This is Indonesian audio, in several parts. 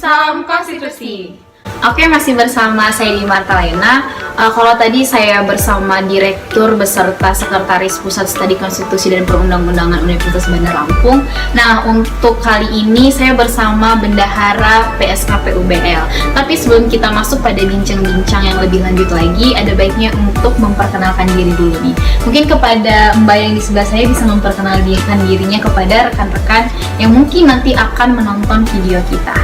Salam Konstitusi. Oke, masih bersama saya di Martalena. Kalau tadi saya bersama Direktur beserta Sekretaris Pusat Studi Konstitusi dan Perundang-undangan Universitas Bandar Lampung. Nah, untuk kali ini saya bersama Bendahara PSKP UBL. Tapi sebelum kita masuk pada bincang-bincang yang lebih lanjut lagi, ada baiknya untuk memperkenalkan diri dulu nih. Mungkin kepada Mbak yang di sebelah saya bisa memperkenalkan dirinya kepada rekan-rekan yang mungkin nanti akan menonton video kita.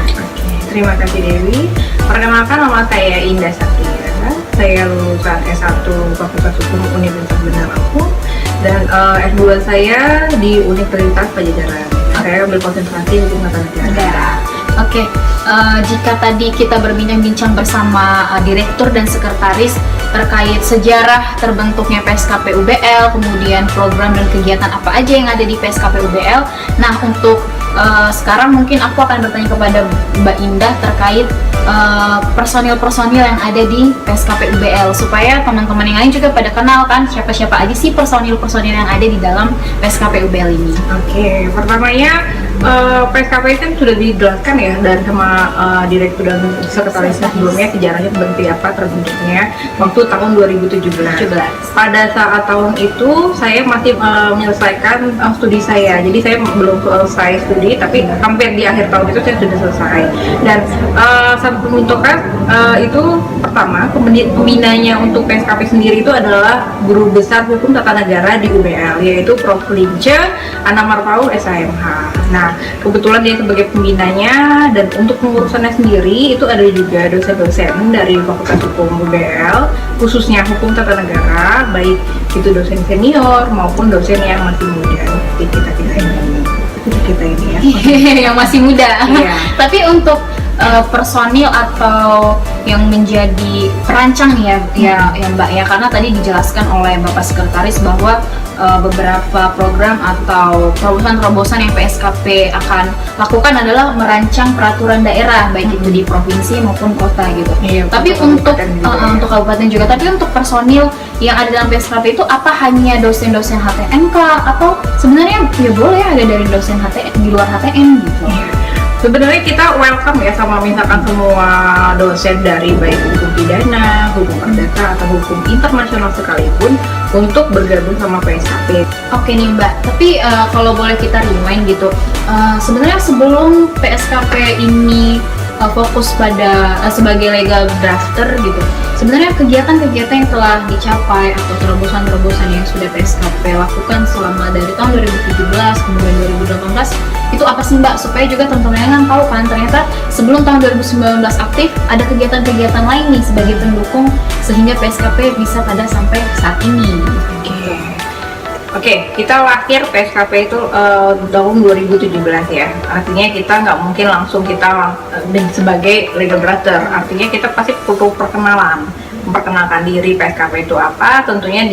Terima kasih Dewi. Perkenalkan, nama saya Indah Sapriyana. Saya lulusan S1 Fakultas Hukum Universitas Bandar Lampung dan S2 saya di Universitas Pajajaran. Saya berkonsentrasi hukum tata negara. Oke, jika tadi kita berbincang-bincang bersama Direktur dan Sekretaris terkait sejarah terbentuknya PSKP UBL, kemudian program dan kegiatan apa aja yang ada di PSKP UBL. Nah, untuk sekarang mungkin aku akan bertanya kepada Mbak Indah terkait personil-personil yang ada di PSKP UBL, supaya teman-teman yang lain juga pada kenal kan siapa-siapa aja sih personil-personil yang ada di dalam PSKP UBL ini. Oke, pertamanya PSKP itu sudah dijelaskan ya dan sama Direktur dan Sekretaris sebelumnya sejarahnya seperti apa terbentuknya waktu tahun 2017. Pada saat tahun itu saya masih menyelesaikan studi saya, jadi saya belum selesai studi tapi hampir di akhir tahun itu saya sudah selesai. Dan saat pembentukan itu pertama pembinanya untuk PSKP sendiri itu adalah Guru Besar Hukum Tata Negara di UBL, yaitu Prof. Lince Anamarpaul SHMH. Nah, kebetulan dia sebagai pembinanya, dan untuk pengurusannya sendiri itu ada juga dosen-dosen dari Fakultas Hukum UBL, khususnya Hukum Tata Negara, baik itu dosen senior maupun dosen yang masih muda seperti kita ini ya. Yang masih muda. Iya. Tapi untuk personil atau yang menjadi perancang ya Mbak ya, karena tadi dijelaskan oleh Bapak Sekretaris bahwa beberapa program atau terobosan-terobosan yang PSKP akan lakukan adalah merancang peraturan daerah, baik itu di provinsi maupun kota gitu. Iya, tapi untuk kabupaten juga. Tapi untuk personil yang ada dalam PSKP itu apa hanya dosen-dosen HTM kah, atau sebenarnya ya boleh ada dari dosen HTM di luar HTM gitu? Sebenarnya kita welcome ya sama misalkan semua dosen dari baik hukum pidana, hukum perdata atau hukum internasional sekalipun untuk bergabung sama PSKP. Oke nih Mbak, tapi kalau boleh kita rewind gitu, sebenarnya sebelum PSKP ini fokus pada sebagai legal drafter gitu, sebenarnya kegiatan-kegiatan yang telah dicapai atau terobosan-terobosan yang sudah PSKP lakukan selama dari tahun 2017 kemudian 2018 itu apa sih Mbak, supaya juga teman-teman yang tahu kan ternyata sebelum tahun 2019 aktif ada kegiatan-kegiatan lain nih sebagai pendukung sehingga PSKP bisa pada sampai saat ini. Oke, kita lahir PSKP itu tahun 2017 ya. Artinya kita nggak mungkin langsung kita sebagai legal drafter. Artinya kita pasti perlu memperkenalkan diri PSKP itu apa. Tentunya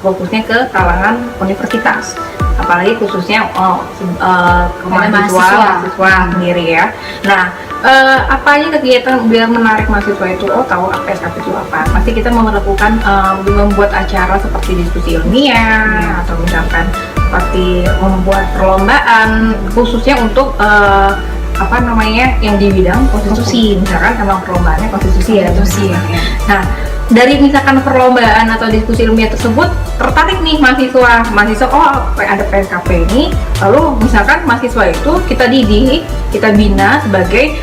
fokusnya ke kalangan universitas, apalagi khususnya mahasiswa sendiri ya. Nah, apa aja kegiatan biar menarik mahasiswa itu tahu PSKP itu apa. Pasti kita melakukan membuat acara seperti diskusi ilmiah atau misalkan seperti membuat perlombaan khususnya untuk yang di bidang konstitusi, misalkan sama perlombaannya konstitusi ya. Nah, dari misalkan perlombaan atau diskusi ilmiah tersebut tertarik nih mahasiswa ada PSKP ini, lalu misalkan mahasiswa itu kita didik, kita bina sebagai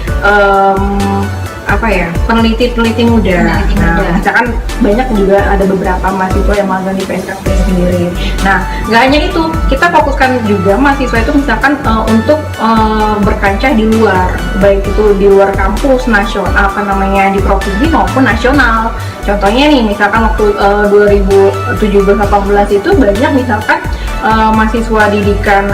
peneliti muda. Misalkan banyak juga ada beberapa mahasiswa yang magang di PSKP sendiri. Nah, nggak hanya itu, kita fokuskan juga mahasiswa itu misalkan untuk berkancah di luar, baik itu di luar kampus nasional, di provinsi maupun nasional. Contohnya nih, misalkan waktu 2017-18 itu banyak misalkan mahasiswa didikan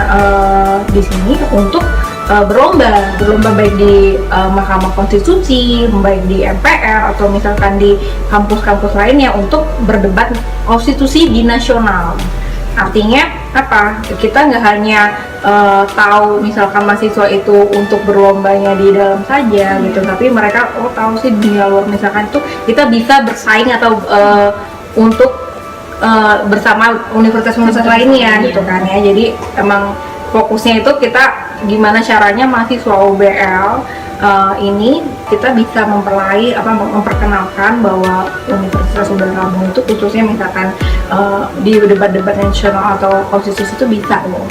di sini untuk berlomba baik di Mahkamah Konstitusi, baik di MPR atau misalkan di kampus-kampus lainnya untuk berdebat konstitusi di nasional. Artinya apa? Kita nggak hanya tahu misalkan mahasiswa itu untuk berlombanya di dalam saja gitu, tapi mereka tahu sih di luar, misalkan itu kita bisa bersaing atau untuk bersama universitas-universitas lainnya gitu kan ya. Jadi emang fokusnya itu kita gimana caranya mahasiswa UBL ini kita bisa memperkenalkan bahwa Universitas Sumber Lampung itu khususnya misalkan di debat-debat nasional atau konstitusi itu bisa loh.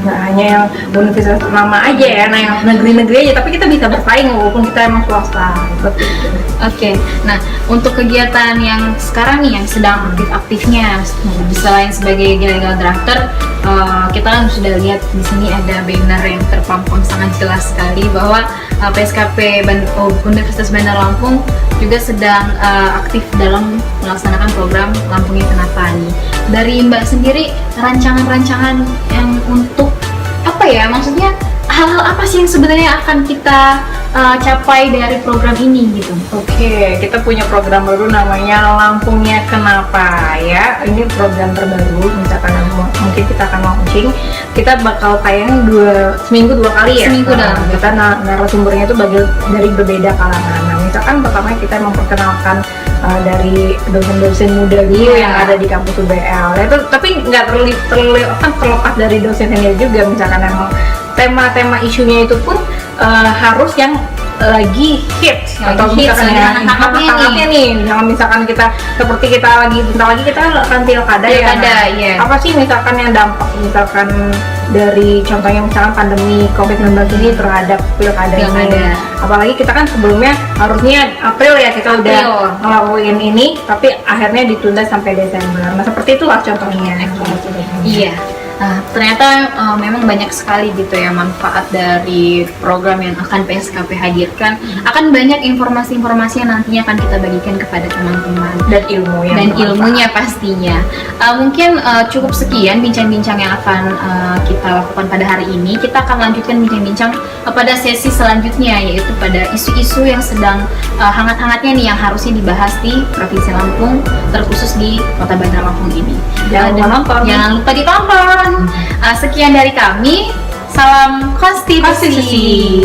Nggak hanya yang universitas nama aja ya, nah yang negeri-negeri aja, tapi kita bisa bersaing walaupun kita emang swasta. Seperti itu. Oke, nah untuk kegiatan yang sekarang nih yang sedang aktif-aktifnya, selain sebagai legal drafter, kita kan sudah lihat di sini ada banner yang terpampang sangat jelas sekali bahwa PSKP Universitas Bandar Lampung juga sedang aktif dalam melaksanakan program Lampungnya Kenapa nih. Dari Mbak sendiri, rancangan-rancangan yang untuk apa ya, maksudnya hal-hal apa sih yang sebenarnya akan kita capai dari program ini gitu? Oke, kita punya program baru namanya Lampungnya Kenapa ya. Ini program terbaru, misalkan mungkin kita akan launching. Kita bakal tayang seminggu 2 kali ya. Seminggu dah. Kita narasumbernya itu dari berbeda kalangan. Nah, misalkan pertama kita memperkenalkan dari dosen-dosen muda dulu yang ada di kampus UBL. Itu tapi nggak terlepas dari dosen senior juga. Misalkan emang tema-tema isunya itu pun harus yang lagi hits atau misalkan yang hangat-hangatnya nih. Misalkan kita seperti kita bentar lagi kita akan pilkada ya. Yeah. Apa sih misalkan yang dampak misalkan dari contohnya misalkan pandemi COVID-19 ini terhadap pilkada ini. Apalagi kita kan sebelumnya harusnya April ya kita udah ngelakuin ini, tapi akhirnya ditunda sampai Desember. Nah seperti itulah contohnya. Iya. Nah, ternyata memang banyak sekali gitu ya manfaat dari program yang akan PSKP hadirkan. Akan banyak informasi-informasi yang nantinya akan kita bagikan kepada teman-teman dan ilmunya pastinya. Mungkin cukup sekian bincang-bincang yang akan kita lakukan pada hari ini. Kita akan lanjutkan bincang-bincang pada sesi selanjutnya, yaitu pada isu-isu yang sedang hangat-hangatnya nih yang harusnya dibahas di Provinsi Lampung, terkhusus di Kota Bandar Lampung ini. Jangan lupa ditonton. Sekian dari kami, salam konstitusi.